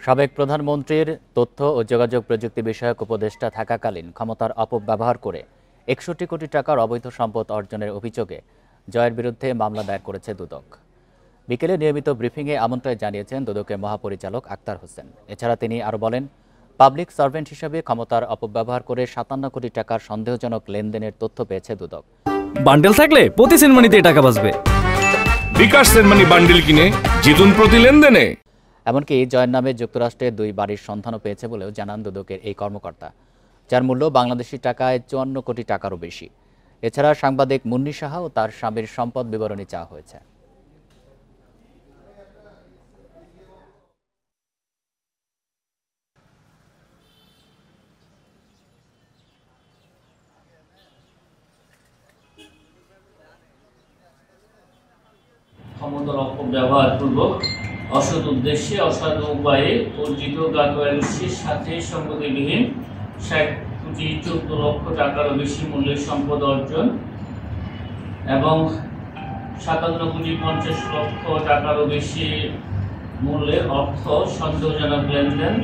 সাবেক প্রধানমন্ত্রীর তথ্য ও যোগাযোগ প্রযুক্তি বিষয়ক উপদেষ্টা থাকাকালীন ক্ষমতার অপব্যবহার করে ৬১ কোটি টাকার অবৈধ সম্পদ অর্জনের অভিযোগে জয়ের বিরুদ্ধে মামলা দায়ের করেছে দুদক। বিকেলে নিয়মিত ব্রিফিংয়ে আমন্ত্রণ জানিয়েছেন দুদকের মহাপরিচালক আক্তার হোসেন। এছাড়া তিনি আরও বলেন, পাবলিক সার্ভেন্ট হিসেবে ক্ষমতার অপব্যবহার করে ৫৭ কোটি টাকার সন্দেহজনক লেনদেনের তথ্য পেয়েছে দুদক। বান্ডেল থাকলে প্রতি সেনমানিতে টাকা বাঁচবে। বিকাশ সেনমানি বান্ডেল কিনে জিতুন প্রতি লেনদেনে। এমনকি জয়ের নামে যুক্তরাষ্ট্রের ২ বাড়ির সন্ধানও পেয়েছে বলেও জানান দুদকের এই কর্মকর্তা, যার মূল্য বাংলাদেশি টাকায় ৫৪ কোটি টাকারও বেশি। এছাড়া সাংবাদিক মুন্নি সাহা ও তার স্বামীর সম্পদ বিবরণী চাওয়া হয়েছে। ক্ষমতার অপব্যবহারপূর্বক অসৎ উদ্দেশ্যে অসাধু উপায়ে অর্জিত গাতোয়ারির সাথে সম্পত্তিবিহীন ৬০ কোটি ১৪ লক্ষ টাকারও বেশি মূল্যের সম্পদ অর্জন এবং ৫৭ কোটি ৫০ লক্ষ টাকারও বেশি মূল্যের অর্থ সন্দেহজনক লেনদেন